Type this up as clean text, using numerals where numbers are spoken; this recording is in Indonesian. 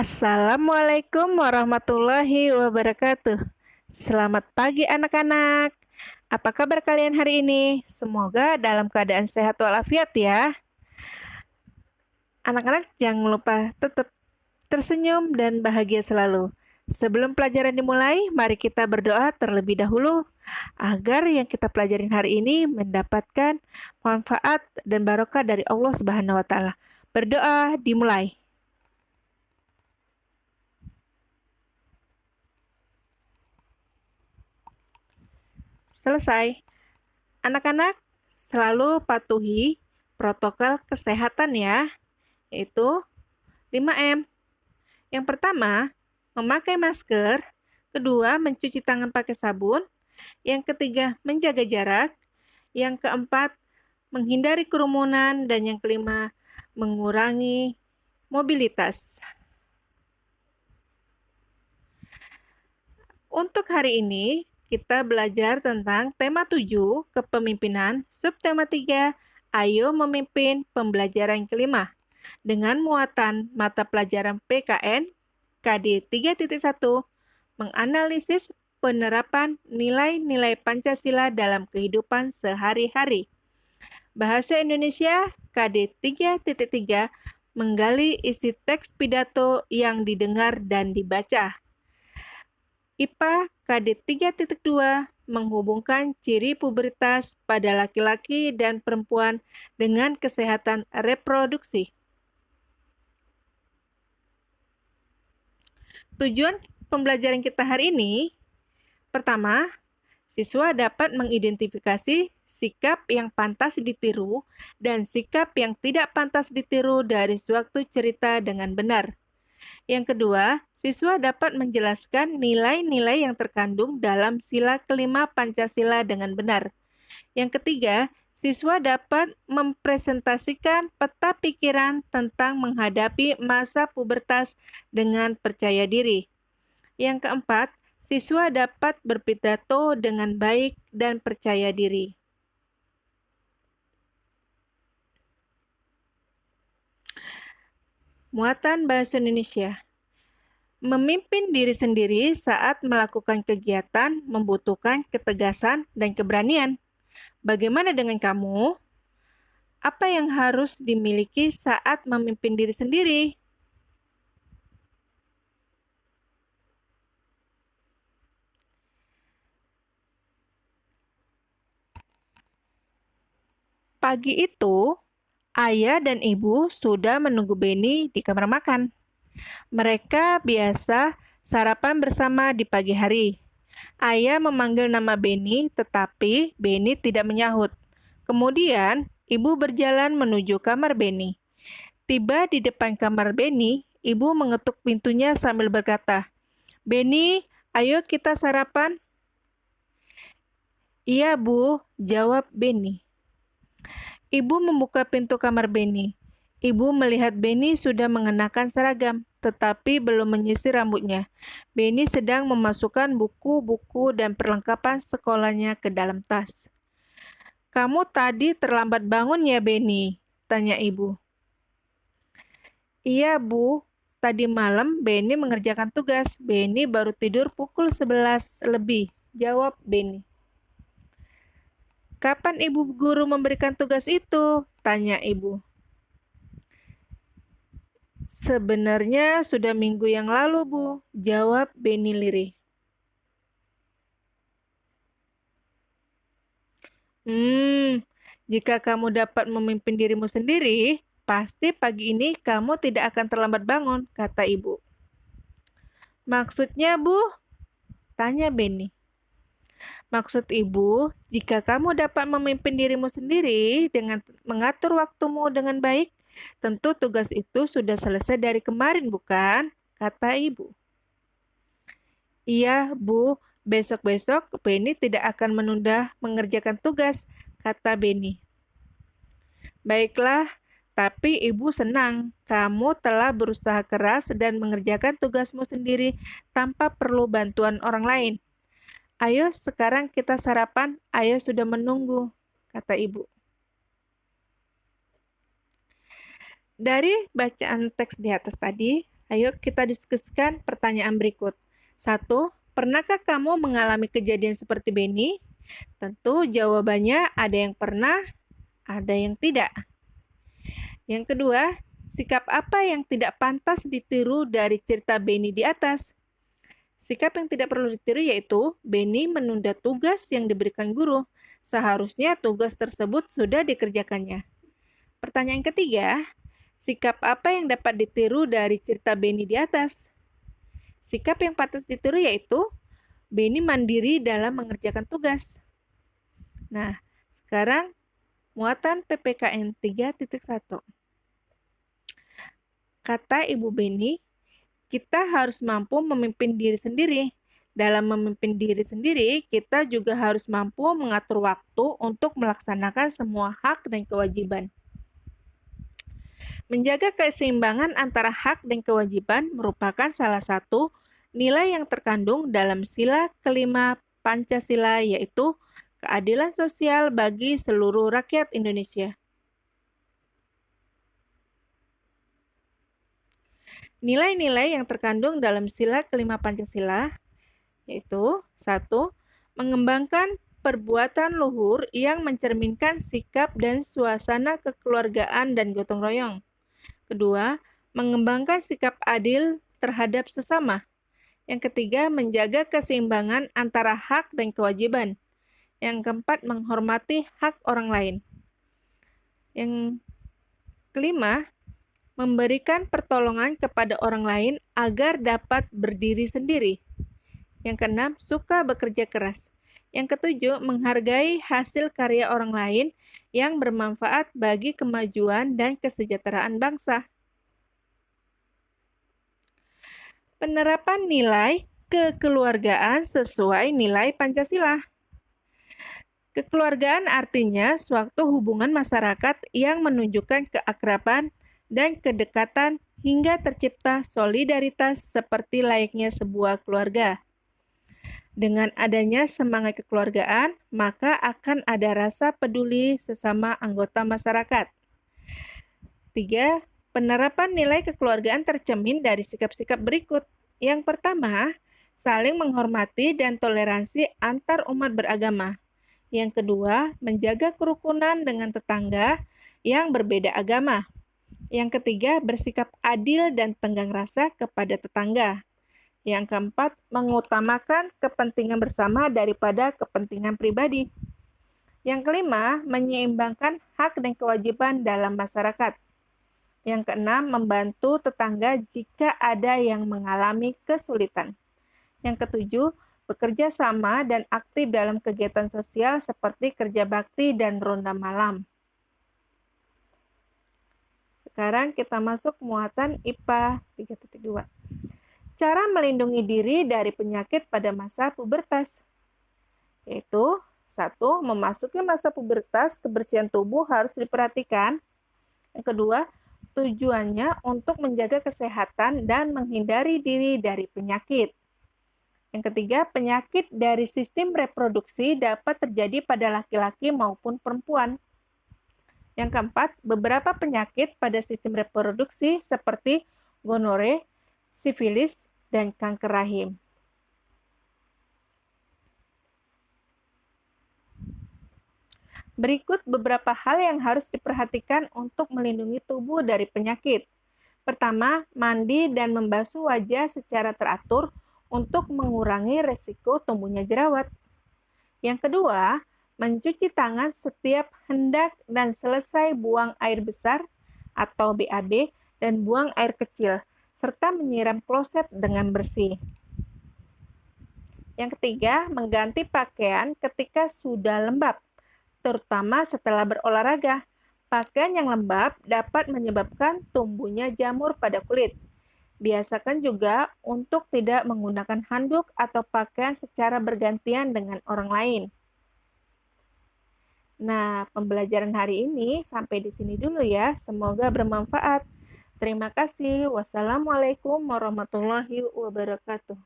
Assalamualaikum warahmatullahi wabarakatuh. Selamat pagi anak-anak. Apa kabar kalian hari ini? Semoga dalam keadaan sehat walafiat ya. Anak-anak jangan lupa tetap tersenyum dan bahagia selalu. Sebelum pelajaran dimulai, mari kita berdoa terlebih dahulu agar yang kita pelajarin hari ini mendapatkan manfaat dan barokah dari Allah Subhanahu wa taala. Berdoa dimulai. Selesai. Anak-anak selalu patuhi protokol kesehatan ya, yaitu 5M. Yang pertama, memakai masker. Kedua, mencuci tangan pakai sabun. Yang ketiga, menjaga jarak. Yang keempat, menghindari kerumunan. Dan yang kelima, mengurangi mobilitas. Untuk hari ini, kita belajar tentang tema 7, kepemimpinan, subtema 3, ayo memimpin pembelajaran kelima, dengan muatan mata pelajaran PKN, KD 3.1, menganalisis penerapan nilai-nilai Pancasila dalam kehidupan sehari-hari. Bahasa Indonesia, KD 3.3, menggali isi teks pidato yang didengar dan dibaca. IPA KD 3.2 menghubungkan ciri pubertas pada laki-laki dan perempuan dengan kesehatan reproduksi. Tujuan pembelajaran kita hari ini, pertama, siswa dapat mengidentifikasi sikap yang pantas ditiru dan sikap yang tidak pantas ditiru dari suatu cerita dengan benar. Yang kedua, siswa dapat menjelaskan nilai-nilai yang terkandung dalam sila kelima Pancasila dengan benar. Yang ketiga, siswa dapat mempresentasikan peta pikiran tentang menghadapi masa pubertas dengan percaya diri. Yang keempat, siswa dapat berpidato dengan baik dan percaya diri. Muatan bahasa Indonesia. Memimpin diri sendiri saat melakukan kegiatan membutuhkan ketegasan dan keberanian. Bagaimana dengan kamu? Apa yang harus dimiliki saat memimpin diri sendiri? Pagi itu, ayah dan ibu sudah menunggu Beni di kamar makan. Mereka biasa sarapan bersama di pagi hari. Ayah memanggil nama Beni, tetapi Beni tidak menyahut. Kemudian, ibu berjalan menuju kamar Beni. Tiba di depan kamar Beni, ibu mengetuk pintunya sambil berkata, "Beni, ayo kita sarapan." "Iya, Bu," jawab Beni. Ibu membuka pintu kamar Beni. Ibu melihat Beni sudah mengenakan seragam, tetapi belum menyisir rambutnya. Beni sedang memasukkan buku-buku dan perlengkapan sekolahnya ke dalam tas. "Kamu tadi terlambat bangun ya, Beni?" tanya ibu. "Iya, Bu. Tadi malam Beni mengerjakan tugas. Beni baru tidur pukul 11 lebih," jawab Beni. "Kapan ibu guru memberikan tugas itu?" tanya ibu. "Sebenarnya sudah minggu yang lalu, Bu," jawab Beni lirih. Jika kamu dapat memimpin dirimu sendiri, pasti pagi ini kamu tidak akan terlambat bangun," kata ibu. "Maksudnya, Bu?" tanya Beni. "Maksud ibu, jika kamu dapat memimpin dirimu sendiri dengan mengatur waktumu dengan baik, tentu tugas itu sudah selesai dari kemarin, bukan?" kata ibu. "Iya, Bu, besok-besok Beni tidak akan menunda mengerjakan tugas," kata Beni. "Baiklah, tapi ibu senang kamu telah berusaha keras dan mengerjakan tugasmu sendiri tanpa perlu bantuan orang lain. Ayo sekarang kita sarapan, ayah sudah menunggu," kata ibu. Dari bacaan teks di atas tadi, Ayo kita diskusikan pertanyaan berikut. 1. Pernahkah kamu mengalami kejadian seperti Benny? Tentu jawabannya ada yang pernah, ada yang tidak. Yang kedua, sikap apa yang tidak pantas ditiru dari cerita Benny di atas? Sikap yang tidak perlu ditiru yaitu Benny menunda tugas yang diberikan guru. Seharusnya tugas tersebut sudah dikerjakannya. Pertanyaan ketiga, sikap apa yang dapat ditiru dari cerita Benny di atas? Sikap yang pantas ditiru yaitu Benny mandiri dalam mengerjakan tugas. Nah, sekarang muatan PPKN 3.1. Kata Ibu Benny, kita harus mampu memimpin diri sendiri. Dalam memimpin diri sendiri, kita juga harus mampu mengatur waktu untuk melaksanakan semua hak dan kewajiban. Menjaga keseimbangan antara hak dan kewajiban merupakan salah satu nilai yang terkandung dalam sila kelima Pancasila, yaitu keadilan sosial bagi seluruh rakyat Indonesia. Nilai-nilai yang terkandung dalam sila kelima Pancasila yaitu 1. Mengembangkan perbuatan luhur yang mencerminkan sikap dan suasana kekeluargaan dan gotong royong. 2. Mengembangkan sikap adil terhadap sesama. Yang ketiga, menjaga keseimbangan antara hak dan kewajiban. Yang keempat, menghormati hak orang lain. Yang kelima, memberikan pertolongan kepada orang lain agar dapat berdiri sendiri. Yang keenam, suka bekerja keras. Yang ketujuh, menghargai hasil karya orang lain yang bermanfaat bagi kemajuan dan kesejahteraan bangsa. Penerapan nilai kekeluargaan sesuai nilai Pancasila. Kekeluargaan artinya suatu hubungan masyarakat yang menunjukkan keakraban dan kedekatan hingga tercipta solidaritas seperti layaknya sebuah keluarga. Dengan adanya semangat kekeluargaan, maka akan ada rasa peduli sesama anggota masyarakat. 3. Penerapan nilai kekeluargaan tercermin dari sikap-sikap berikut. Yang pertama, saling menghormati dan toleransi antar umat beragama. Yang kedua, menjaga kerukunan dengan tetangga yang berbeda agama. Yang ketiga, bersikap adil dan tenggang rasa kepada tetangga. Yang keempat, mengutamakan kepentingan bersama daripada kepentingan pribadi. Yang kelima, menyeimbangkan hak dan kewajiban dalam masyarakat. Yang keenam, membantu tetangga jika ada yang mengalami kesulitan. Yang ketujuh, bekerja sama dan aktif dalam kegiatan sosial seperti kerja bakti dan ronda malam. Sekarang kita masuk muatan IPA 3.2. Cara melindungi diri dari penyakit pada masa pubertas. Yaitu, 1. Memasuki masa pubertas, kebersihan tubuh harus diperhatikan. Yang kedua, tujuannya untuk menjaga kesehatan dan menghindari diri dari penyakit. Yang ketiga, penyakit dari sistem reproduksi dapat terjadi pada laki-laki maupun perempuan. Yang keempat, beberapa penyakit pada sistem reproduksi seperti gonore, sifilis, dan kanker rahim. Berikut beberapa hal yang harus diperhatikan untuk melindungi tubuh dari penyakit. Pertama, mandi dan membasuh wajah secara teratur untuk mengurangi risiko tumbuhnya jerawat. Yang kedua, mencuci tangan setiap hendak dan selesai buang air besar atau BAB dan buang air kecil, serta menyiram kloset dengan bersih. Yang ketiga, mengganti pakaian ketika sudah lembab, terutama setelah berolahraga. Pakaian yang lembab dapat menyebabkan tumbuhnya jamur pada kulit. Biasakan juga untuk tidak menggunakan handuk atau pakaian secara bergantian dengan orang lain. Nah, pembelajaran hari ini sampai di sini dulu ya. Semoga bermanfaat. Terima kasih. Wassalamualaikum warahmatullahi wabarakatuh.